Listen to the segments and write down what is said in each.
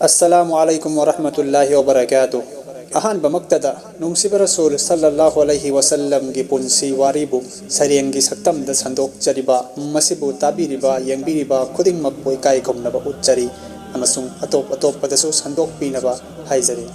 السلام علیکم ورحمۃ اللہ وبرکاتہ. اہان بمقتدا نونسیب رسول صلی اللہ علیہ وسلم کی پنسی واریبو سرینگی سکتم د سندوق چریبا مسیبو تابیریبا ینگبیریبا خودنگ مکوئی کائی کمنبا اچری امسون اتوپ اتوپ پدسو سندوق پینبا ہائزری.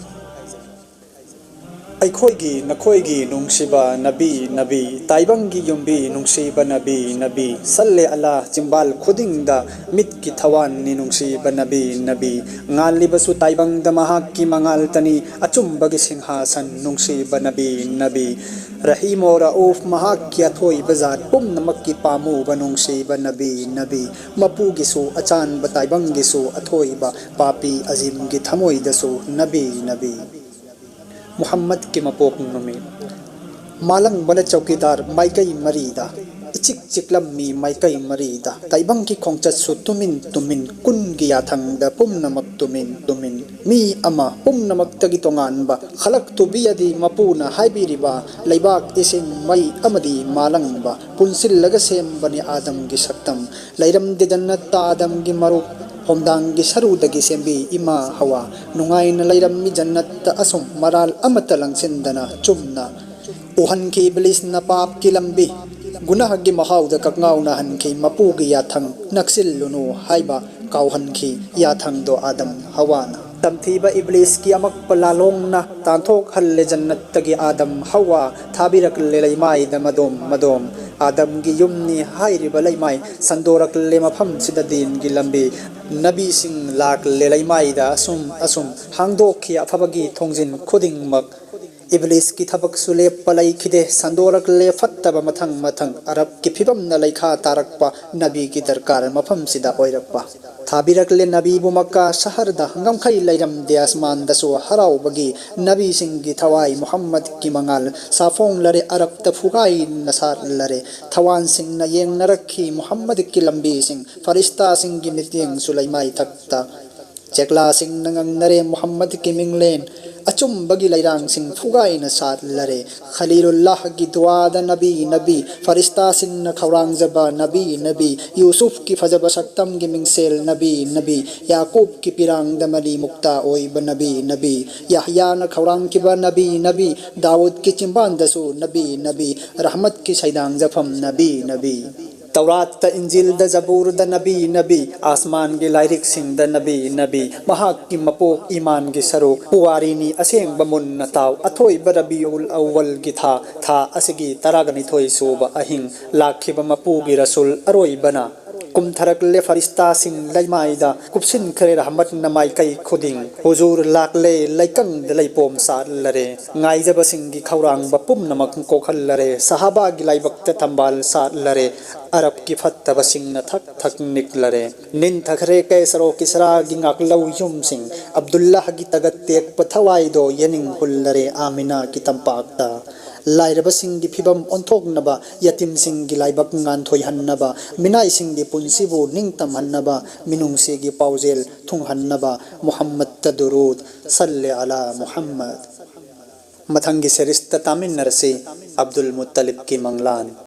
ایکھوئیگی نکھوئیگی نونسیبا نبی نبی تائبنگی یمبی نونسیبا نبی نبی صلی اللہ چمبال خودنگ دا مت کی تھوان نی نونسیبا نبی نبی غالبسو تائبنگ دا مہاک کی منگال تنی اچمبگی سنہاسن نونسیبا نبی نبی رحیم و رؤوف مہاک کی اتھوئی بزار پم نمک کی پامو با نونسیبا نبی نبی مپو گسو اچان با تائبنگ گسو اتھوئی با پاپی عظیم کی تھموئی دسو نبی نبی. محمد کے مپوک نمی مالنگ بل چوکیدار مائکئی مریدا چک چکلمی مائکئی مریدا تائبنگ کی کھونچت سو تمن تمن کن گیا تھنگ دا پم نمک تمن تمن می اما پم نمک تگی تونگان با خلق تو بیدی مپونا ہائبیری با لیباک اسن مئی امدی مالنگ با پنسل لگسیم بنی آدم کی سکتم لیرم دی جنت تا آدم کی مرو ہومدانگ کی سرو دگی سیمبی اما ہوا نونگائن لیرمی جنت اسم مرال امت لنگسندنا چمنا اوہن کی ابلیس نا پاپ کی لمبی گناہ کی محاو دا ککناو نا ہن کی مپو کی یا تھنگ نکسل لنو ہائبا کاوہن کی یا تھنگ دو آدم ہوانا تمتھیبا ابلیس کی امک پلالونگ نا تانتوک حل جنت تگی آدم ہوا تھابیرک لیمائی دا مدوم مدوم آدم کی یمنی ہائری بلیمائی سندورک لیما پھم سیدہ دین کی لمبی نبی سنگ لاک لیمائی دا اسم اسم ہنگدوک کی افبگی تھونگزن خودنگ مک ابلیس کی تھبک سلے پلائی کھدے سندورک لے فتب متھنگ متھنگ عرب کی پھبم نلیکھا تارکپا نبی کی درکار مپھم سیدہ اویرکپا تھابیرک لے نبی بو مکہ شہر دا ہنگم خی لیرم دے اسمان دسو ہراو بگی نبی سنگ کی تھوائی محمد کی منگال صافون لرے عرب تفوگائی نصار لرے تھوان سنگ نہ ینگ نہ رکھی محمد کی لمبی سنگ فرشتہ سنگ کی مرتینگ سلیمائی تھکتا چکلا سنگ ننگ نرے محمد کی منگلین اچم بگی لیرانگ سنگ فوگائی نصار لرے خلیل اللہ کی دعا دا نبی نبی فرشتہ سنگ نہ کھورانگ زبا نبی نبی یوسف کی فجب سکتم کی منگسیل نبی نبی یعقوب کی پیرانگ دا ملی مکتا اوئی با نبی نبی یحییٰ نہ کھورانگ کی با نبی نبی داود کی چمبان دسو نبی نبی رحمت کی سیدانگ زفم نبی نبی تورات تا انجیل دا زبور دا نبی نبی آسمان کی لائرک سنگ دا نبی نبی مہاک کی مپوک ایمان کی سرو پوارینی اسینگ بمن نتاو اتھوئی بربیع الاول کی تھا اسگی تراغنی تھوئی صوب اہنگ لاکھی بمپو کی رسول اروئی بنا کم تھرک لے فرشتہ سنگ لیمائی دا کبسن کرے رحمت نمائی کئی خودنگ حضور لاک لے لیکنگ دلی پوم سار لرے ngāi zaba singi khaurang ba pum namak ko khal lare sahaba gi lai bakta tambal sa lare arab ki fatta ba sing na thak thak nik lare nin thakre kai saro kisra gi ngak lau yum sing abdullah gi tagat tek pathawai do yening hul lare amina ki tampak ta lairaba singi phibam onthok naba yatim singi laibak ngan thoi hannaba minai singi punsibu ningtam hannaba minung segi paujel thung hannaba muhammad tadurud salli ala muhammad متھنگی سرست تامن نرسی عبد المطلب کی منگلان